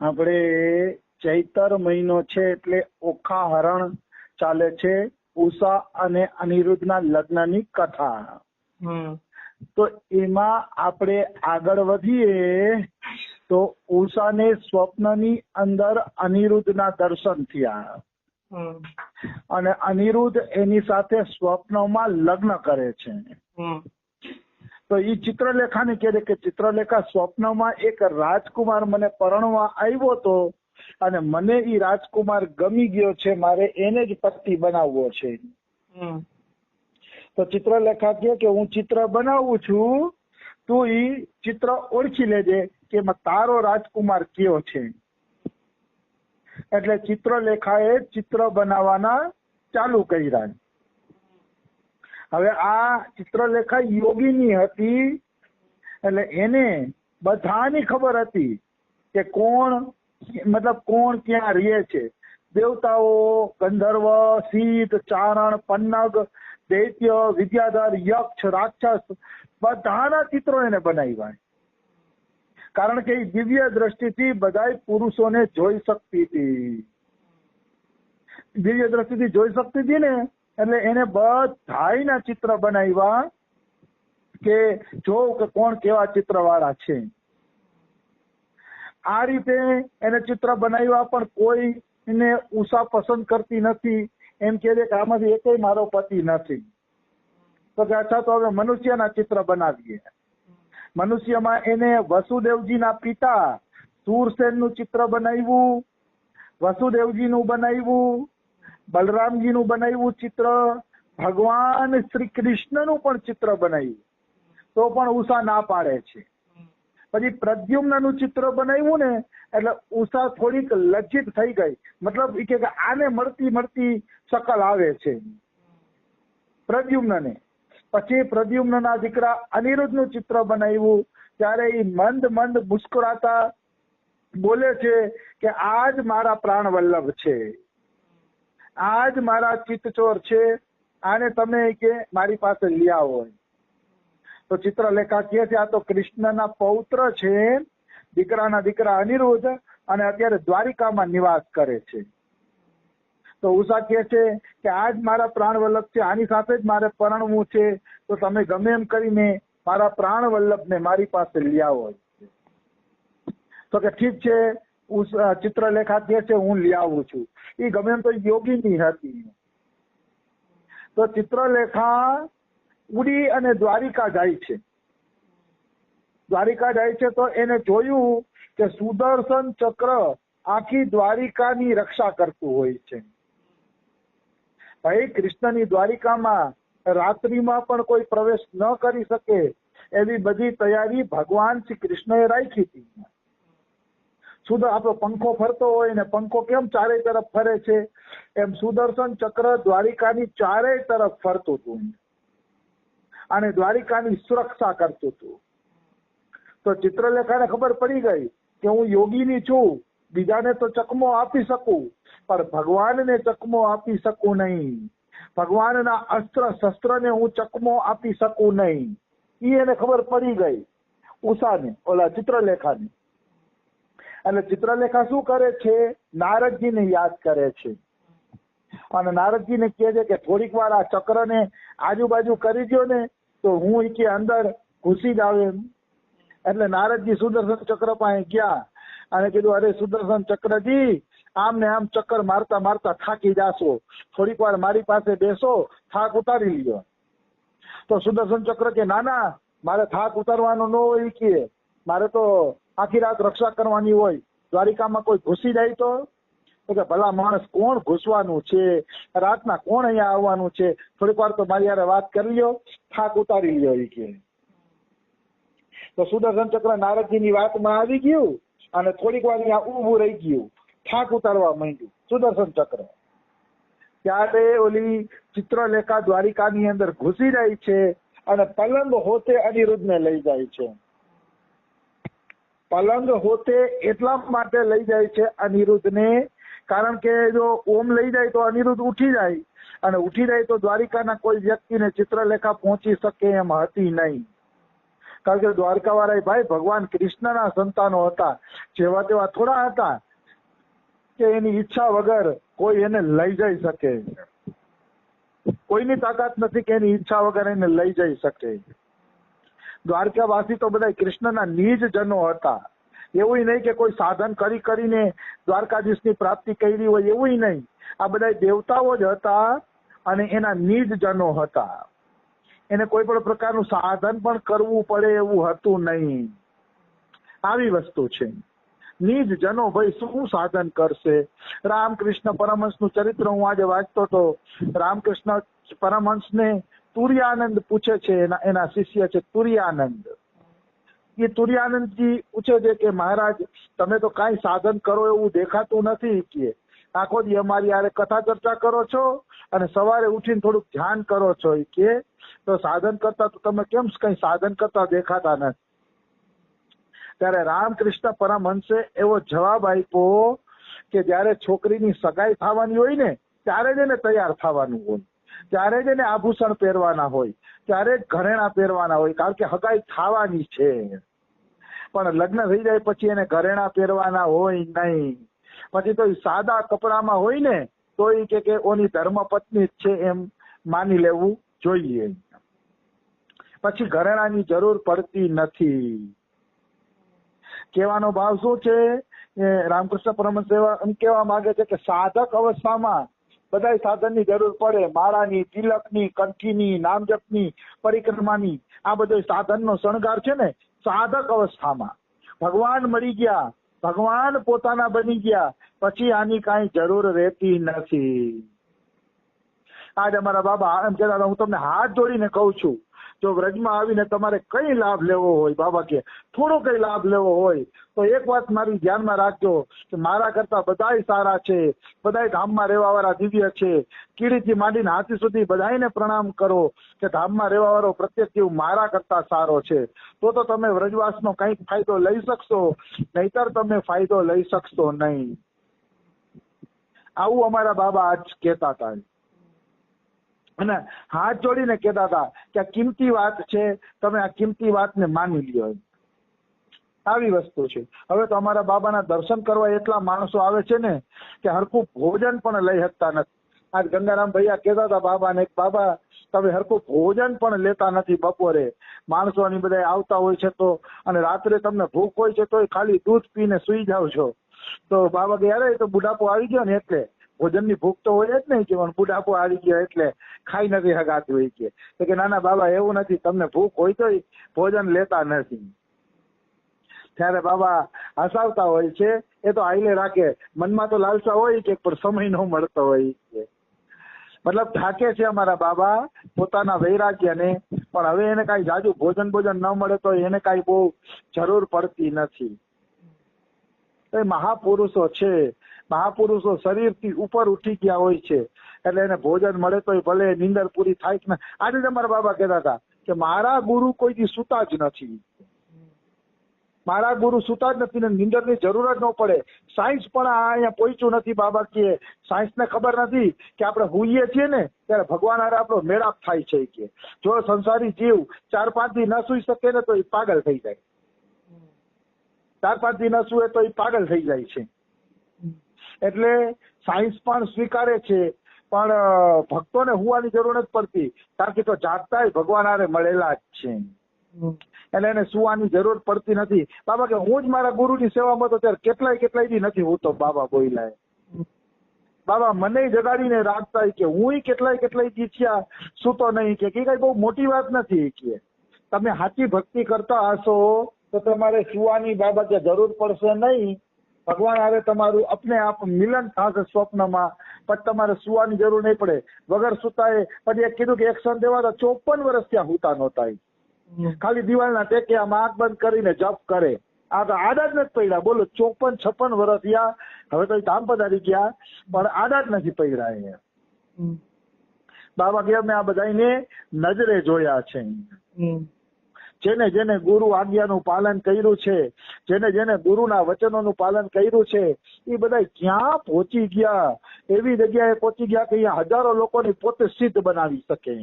આપણે ચૈતર મહિનો છે એટલે ઓખા હરણ ચાલે છે, ઉષા અને અનિરુદ્ધના લગ્નની કથા. તો એમાં આપણે આગળ વધીએ તો ઉષાને સ્વપ્નની અંદર અનિરુદ્ધના દર્શન થયા અને અનિરુદ્ધ એની સાથે સ્વપ્નમાં લગ્ન કરે છે. તો એ ચિત્રલેખાને કહે કે ચિત્રલેખા, સ્વપ્નમાં એક રાજકુમાર મને પરણવા આવ્યો હતો અને મને એ રાજકુમાર ગમી ગયો છે, મારે એને જ પતિ બનાવવો છે. તો ચિત્રલેખા કહે કે હું ચિત્ર બનાવું છું, તું ઈ ચિત્ર ઓળખી લેજે કે તારો રાજકુમાર કયો છે. એટલે ચિત્રલેખાએ ચિત્ર બનાવવાના ચાલુ કર્યા. હવે આ ચિત્રલેખા યોગીની હતી એટલે એને બધાની ખબર હતી કે કોણ ક્યાં રહે છે. દેવતાઓ, ગંધર્વ, સિદ્ધ, ચારણ, પન્નગ, દૈત્ય, વિદ્યાધર, યક્ષ, રાક્ષસ બધાના ચિત્રો એને બનાવ્યા. કારણ કે એ દિવ્ય દ્રષ્ટિથી બધાય પુરુષોને જોઈ શકતી હતી. દિવ્ય દ્રષ્ટિથી જોઈ શકતી હતી ને એટલે એને બધાયના ચિત્ર બનાવ્યા કે જોવ કે કોણ કેવા ચિત્ર વાળા છે. આ રીતે એને ચિત્ર બનાવ્યા, પણ કોઈ એને ઉષા પસંદ કરતી નથી. એમ કહે કે આમાંથી એકેય મારો પતિ નથી. તો કે અચ્છા, તો હવે મનુષ્યના ચિત્ર બનાવીએ. મનુષ્યમાં એને વસુદેવજીના પિતા શૂરસેનનું ચિત્ર બનાવ્યું, વસુદેવજીનું બનાવ્યું, બલરામજીનું બનાવ્યું ચિત્ર, ભગવાન શ્રી કૃષ્ણનું પણ ચિત્ર બનાવ્યું. તો પણ ઉષા ના પાડે છે. પછી પ્રદ્યુમ્નનું ચિત્ર બનાવ્યું ને એટલે ઉષા થોડીક લજ્જિત થઈ ગઈ. મતલબ એ કે આને મળતી શકલ આવે છે પ્રદ્યુમ્નને. પછી પ્રદ્યુમ્નના દીકરા અનિરુદ્ધનું ચિત્ર બનાવ્યું ત્યારે એ મંદ મુસ્કુરાતા બોલે છે કે આજ મારા પ્રાણ વલ્લભ છે, આજ મારા ચિત્તચોર છે, આને તમે કે મારી પાસે લઈ આવો. તો ચિત્રલેખા કહે છે આ તો કૃષ્ણના પૌત્ર છે, દીકરાના દીકરા અનિરુદ્ધ, અને અત્યારે દ્વારિકામાં નિવાસ કરે છે. તો ઉષા કહે છે કે આજ મારા પ્રાણ વલ્લભ છે, આની સાથે જ મારે પરણવું છે, તો તમે ગમે એમ કરીને મારા પ્રાણ વલ્લભને મારી પાસે લઈ આવો. તો કે ઠીક છે. ચિત્રલેખા કહે છે હું લઈ આવું છું. એ ગમે એમ તો યોગીની હતી. તો ચિત્રલેખા ઉડી અને દ્વારિકા જાય છે. દ્વારિકા જાય છે તો એને જોયું કે સુદર્શન ચક્ર આખી દ્વારિકાની રક્ષા કરતું હોય છે. ભાઈ, કૃષ્ણની દ્વારિકામાં રાત્રિમાં પણ કોઈ પ્રવેશ ન કરી શકે એવી બધી તૈયારી ભગવાન શ્રી કૃષ્ણએ રાખી હતી. આપણો પંખો ફરતો હોય ને, પંખો કેમ ચારે તરફ ફરે છે, એમ સુદર્શન ચક્ર દ્વારિકાની ચારે તરફ ફરતું હતું અને દ્વારિકાની સુરક્ષા કરતું હતું. તો ચિત્રલેખાને ખબર પડી ગઈ કે હું યોગીની છું, બીજાને તો ચકમો આપી શકું પણ ભગવાનને ચકમો આપી શકું નહીં. ભગવાનના અસ્ત્ર શસ્ત્રને હું ચકમો આપી શકું નહીં. એ એને ખબર પડી ગઈ ઉષાને, ચિત્રલેખાને. એટલે ચિત્રલેખા શું કરે છે, નારદજીને યાદ કરે છે અને નારદજીને કહે છે કે થોડીક વાર આ ચક્રને આજુબાજુ કરી દો ને તો હું કે અંદર ઘૂસી જાવ એમ. એટલે નારદજી સુદર્શન ચક્ર પાસે ગયા અને કીધું, અરે સુદર્શન ચક્રજી, આમ ને આમ ચક્કર મારતા મારતા થાકી જાશો, થોડીક વાર મારી પાસે બેસો, થાક ઉતારી લ્યો. તો સુદર્શન ચક્ર કે ના, મારે થાક ઉતારવાનો ન હોય, કે મારે તો આખી રાત રક્ષા કરવાની હોય. દ્વારિકામાં કોઈ ઘૂસી જાય તો કે ભલા માણસ, કોણ ઘૂસવાનું છે, રાતના કોણ અહીંયા આવવાનું છે, થોડીક વાર તો મારી યારે વાત કરી લ્યો, થાક ઉતારી લ્યો એ કે. તો સુદર્શન ચક્ર નારદજીની વાતમાં આવી ગયું અને થોડીક વાર અહીંયા ઊભું રહી ગયું, થાક ઉતારવા માંડ્યું સુદર્શન ચક્ર. ત્યારે ઓલી ચિત્રલેખા દ્વારિકાની અંદર ઘૂસી જાય છે અને પલંગ હોતે અનિરુદ્ધને લઈ જાય છે. પલંગ હોતે એટલા માટે લઈ જાય છે અનિરુદ્ધને, કારણ કે જો ઓમ લઈ જાય તો અનિરુદ્ધ ઉઠી જાય, અને ઉઠી જાય તો દ્વારિકાના કોઈ વ્યક્તિને ચિત્રલેખા પહોંચી શકે એમ હતી નહીં. કારણ કે દ્વારકાવાળા ભાઈ ભગવાન કૃષ્ણના સંતાનો હતા, જેવા તેવા થોડા હતા કે એની ઈચ્છા વગર કોઈ એને લઈ જઈ શકે. કોઈની તાકાત નથી કે એની ઈચ્છા વગર એને લઈ જઈ શકે. દ્વારકાવાસી તો બધા કૃષ્ણના નિજ જનો હતા. એવું નહીં કે કોઈ સાધન કરીને દ્વારકાધીશની પ્રાપ્તિ કરી હોય, એવું નહીં. આ બધા દેવતાઓ જ હતા અને એના નિજ જનો હતા. એને કોઈ પણ પ્રકારનું સાધન પણ કરવું પડે એવું હતું નહીં. આવી વસ્તુ છે. નિજ જનો ભાઈ શું સાધન કરશે? રામકૃષ્ણ પરમહંસનું ચરિત્ર હું આજે વાંચતો હતો. રામકૃષ્ણ પરમહંસને તુર્યાનંદ પૂછે છે, એના શિષ્ય છે તુર્યાનંદ. એ તુર્યાનંદજી પૂછે છે કે મહારાજ તમે તો કાંઈ સાધન કરો એવું દેખાતું નથી કે આખો દી અમારી યારે કથા ચર્ચા કરો છો અને સવારે ઉઠીને થોડુંક ધ્યાન કરો છો કે તો સાધન કરતા તો તમે કેમ કઈ સાધન કરતા દેખાતા નથી? ત્યારે રામકૃષ્ણ પરમહંસે એવો જવાબ આપ્યો કે જયારે છોકરીની સગાઈ થવાની હોય ને ત્યારે જ એને તૈયાર થવાનું હોય, ત્યારે જ એને આભૂષણ પહેરવાના હોય, ત્યારે જ ઘરેણા પહેરવાના હોય, કારણ કે હગાઈ થવાની છે. પણ લગ્ન થઈ જાય પછી એને ઘરેણા પહેરવાના હોય નહીં. પછી તો સાદા કપડામાં હોય ને તો એ કે ઓની ધર્મપત્ની જ છે એમ માની લેવું જોઈએ. પછી ઘરેણાની જરૂર પડતી નથી. કહેવાનો ભાવ શું છે? રામકૃષ્ણ પરમહંસ એમ કહેવા માંગે છે કે સાધક અવસ્થામાં બધા સાધનની જરૂર પડે. માળાની, તિલકની, કંઠીની, નામજપની, પરિક્રમાની, આ બધો સાધનનો શણગાર છે ને સાધક અવસ્થામાં. ભગવાન મળી ગયા, ભગવાન પોતાના બની ગયા પછી આની કાંઈ જરૂર રહેતી નથી. આજ અમારા બાબા એમ કહેતા હતા, હું તમને હાથ જોડીને કહું છું, જો વ્રજમાં આવીને તમારે કઈ લાભ લેવો હોય, બાબા કે થોડો કઈ લાભ લેવો હોય તો એક વાત મારી ધ્યાનમાં રાખજો કે મારા કરતા બધાય સારા છે, બધાય ધામમાં રહેવા વાળા દિવ્ય છે. કીડીથી માંડીને હાથી સુધી બધાયને પ્રણામ કરો કે ધામમાં રહેવા વાળો પ્રત્યેક જીવ મારા કરતા સારો છે. તો તમે વ્રજવાસનો કંઈક ફાયદો લઈ શકશો, નહીતર તમે ફાયદો લઈ શકશો નહીં. આવું અમારા બાબા આજ કહેતા હતા અને હાથ જોડીને કહેતા હતા કે આ કિંમતી વાત છે, તમે આ કિંમતી વાતને માની લ્યો. આવી વસ્તુ છે. હવે તો અમારા બાબાના દર્શન કરવા એટલા માણસો આવે છે ને કે હરખું ભોજન પણ લઈ શકતા નથી. આજ ગંગારામ ભૈયા કહેતા હતા બાબાને, બાબા તમે હરખું ભોજન પણ લેતા નથી બપોરે. માણસોની બધા આવતા હોય છે તો અને રાત્રે તમને ભૂખ હોય છે તો ખાલી દૂધ પીને સુઈ જાવ છો. તો બાબા કે યાર એ તો બુઢાપો આવી ગયો ને એટલે ભોજનની ભૂખ તો હોય જ નહીં કે બુઢાપો આવી ગયો એટલે ખાઈ નથી હગાતું હોય કે નાના બાબા એવું નથી, તમને ભૂખ હોય તો ભોજન લેતા નથી. ત્યારે બાબા હસાવતા હોય છે. એ તો આઈલે રાખે, મનમાં તો લાલસા હોય કે પણ સમય ન મળતો હોય કે મતલબ થાકે છે અમારા બાબા પોતાના વૈરાગ્યને, પણ હવે એને કાંઈ જાજુ ભોજન ન મળે તો એને કાંઈ બહુ જરૂર પડતી નથી. એ મહાપુરુષો છે, મહાપુરુષો શરીરથી ઉપર ઉઠી ગયા હોય છે એટલે એને ભોજન મળે તો ભલે નીંદર પૂરી થાય કે ના. આજે જ અમારા બાબા કહેતા હતા કે મારા ગુરુ કોઈથી સૂતા જ નથી, મારા ગુરુ સૂતા જ નથી ને નીંદરની જરૂર જ ન પડે. સાયન્સ પણ અહીંયા પહોંચ્યું નથી. બાબા કહે સાયન્સને ખબર નથી કે આપણે હુઈએ છીએ ને ત્યારે ભગવાન હારે આપણો મેળાપ થાય છે કે જો સંસારી જીવ 4-5 દી ન સૂઈ શકે ને તો એ પાગલ થઈ જાય, 4-5 દી ન સૂએ તો એ પાગલ થઈ જાય છે. એટલે સાયન્સ પણ સ્વીકારે છે પણ ભક્તોને હુવાની જરૂર નથી પડતી કારણ કે તો જાગતા ભગવાન હારે મળેલા જ છે એટલે એને સુવાની જરૂર પડતી નથી. બાબા કે હું જ મારા ગુરુની સેવામાં તો ત્યારે કેટલાય દી નથી હું તો બાબા બોલ્યા. બાબા મને જગાડીને રાખતા કે હું કેટલાય દી થયા સૂતો નહીં કે કઈ બહુ મોટી વાત નથી કે તમે સાચી ભક્તિ કરતા હશો તો તમારે સુવાની બાબા કે જરૂર પડશે નહીં. ભગવાન હારે તમારું अपने आप મિલન થશે સ્વપ્નમાં, પણ તમારે સુવાની જરૂર નહીં પડે. વગર સુતાએ પછી એક કીધું કે એક સંત એવા 54 વર્ષ ત્યાં હુતા નહોતા, ખાલી દિવાલના ટેકે આમ આંખ બંધ કરીને જપ કરે. આ તો આડા જ નથી પડ્યા. બોલો 54-56 વર્ષ થયા, હવે તો ધામ પધારી ગયા પણ આડા જ નથી પડ્યા અહીંયા. બાબા કે અમે આ બધાને નજરે જોયા છે. જેને જેને ગુરુ આજ્ઞાનું પાલન કર્યું છે, જેને ગુરુના વચનોનું પાલન કર્યું છે એ બધા ક્યાં પહોંચી ગયા, એવી જગ્યાએ પહોંચી ગયા કે અહીંયા હજારો લોકોની પોતે સિદ્ધ બનાવી શકે.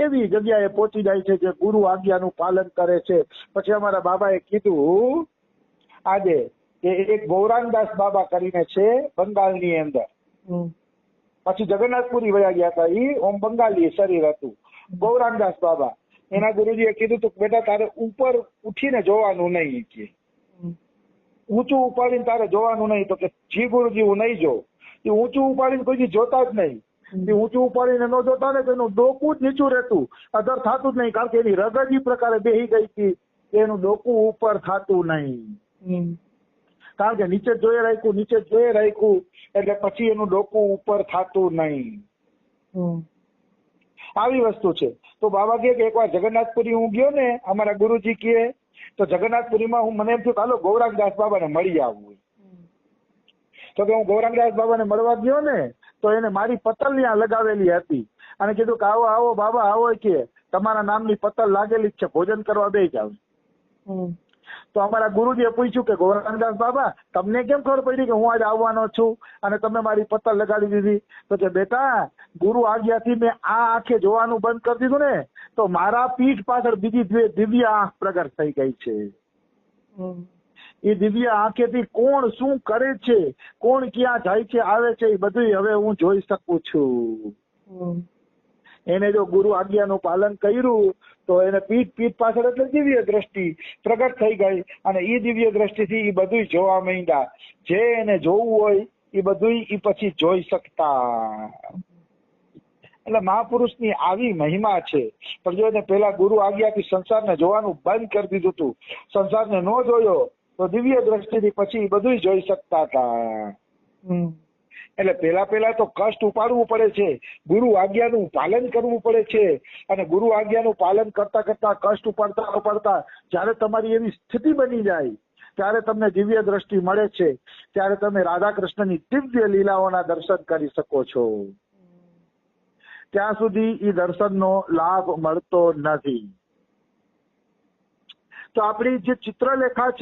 એવી જગ્યાએ પહોંચી જાય છે જે ગુરુ આજ્ઞાનું પાલન કરે છે. પછી અમારા બાબાએ કીધું આજે કે એક ગૌરાંગદાસ બાબા કરીને છે બંગાળની અંદર. પછી જગન્નાથપુરી વયા ગયા હતા. ઈ ઓમ બંગાળી શરીર હતું. ગૌરાંગદાસ બાબા એના ગુરુજીએ કીધું તું બેટા તારે ઉપર ઉઠીને જોવાનું નહીં કે ઊંચું ઉપાડીને તારે જોવાનું નહીં. તો કે જી ગુરુજી હું નહીં જોઉં. એ ઊંચું ઉપાડીને કોઈ જોતા જ નહીં. એ ઊંચું ઉપાડીને ન જોતા ને તો એનું ડોકું જ નીચું રહેતું, અધર થતું જ નહીં. કારણ કે એની રગજ ઈ પ્રકારે બેહી ગઈ હતી, એનું ડોકું ઉપર થતું નહીં. કારણ કે નીચે જોઈ રાખ્યું, નીચે જોઈ રાખ્યું એટલે પછી એનું ડોકું ઉપર થતું નહીં. આવી વસ્તુ છે. તો બાબા કહે કે એકવાર જગન્નાથપુરી હું ગયો ને, અમારા ગુરુજી કહે તો જગન્નાથપુરીમાં હું મને એમ થયું ચાલો ગૌરાંગદાસ બાબાને મળી આવવું. તો કે હું ગૌરાંગદાસ બાબાને મળવા ગયો ને તો એને મારી પતલ ત્યાં લગાવેલી હતી અને કીધું કે આવો આવો બાબા આવો, કે તમારા નામની પતલ લાગેલી જ છે, ભોજન કરવા બેસી જાવ. તો અમારા ગુરુજીએ પૂછ્યું કે ગૌરાંગદાસ બાબા તમને કેમ ખબર પડી કે હું આજે આવવાનો છું અને તમે મારી પતલ લગાડી દીધી? તો કે બેટા ગુરુ આજ્ઞાથી મેં આ આંખે જોવાનું બંધ કરી દીધું ને તો મારા પીઠ પાછળ બીજી દિવ્ય આંખ પ્રગટ થઈ ગઈ છે. એ દિવ્ય આંખેથી કોણ શું કરે છે, કોણ ક્યાં જાય છે આવે છે એ બધું હવે હું જોઈ શકું છું. એને જો ગુરુ આજ્ઞાનું પાલન કર્યું તો એને પીઠ પાછળ એટલે દિવ્ય દ્રષ્ટિ પ્રગટ થઈ ગઈ અને એ દિવ્ય દ્રષ્ટિથી એ બધું જોવા માંડ્યા. જે એને જોવું હોય એ બધું એ પછી જોઈ શકતા. એટલે મહાપુરુષની આવી મહિમા છે. પણ જો એને પેલા ગુરુ આજ્ઞાથી સંસારને જોવાનું બંધ કરી દીધું હતું, સંસારને ન જોયો તો દિવ્ય દ્રષ્ટિથી પછી બધું જોઈ શકતા હતા. એટલે પેલા તો કષ્ટ ઉપાડવું પડે છે, ગુરુ આજ્ઞાનું પાલન કરવું પડે છે અને ગુરુ આજ્ઞાનું પાલન કરતા કરતા કષ્ટ ઉપાડતા જયારે તમારી એવી સ્થિતિ બની જાય ત્યારે તમને દિવ્ય દ્રષ્ટિ મળે છે, ત્યારે તમે રાધા કૃષ્ણની દિવ્ય લીલાઓના દર્શન કરી શકો છો. ત્યાં સુધી એ દર્શનનો લાભ મળતો નથી. તો આપણી જે ચિત્રલેખા છે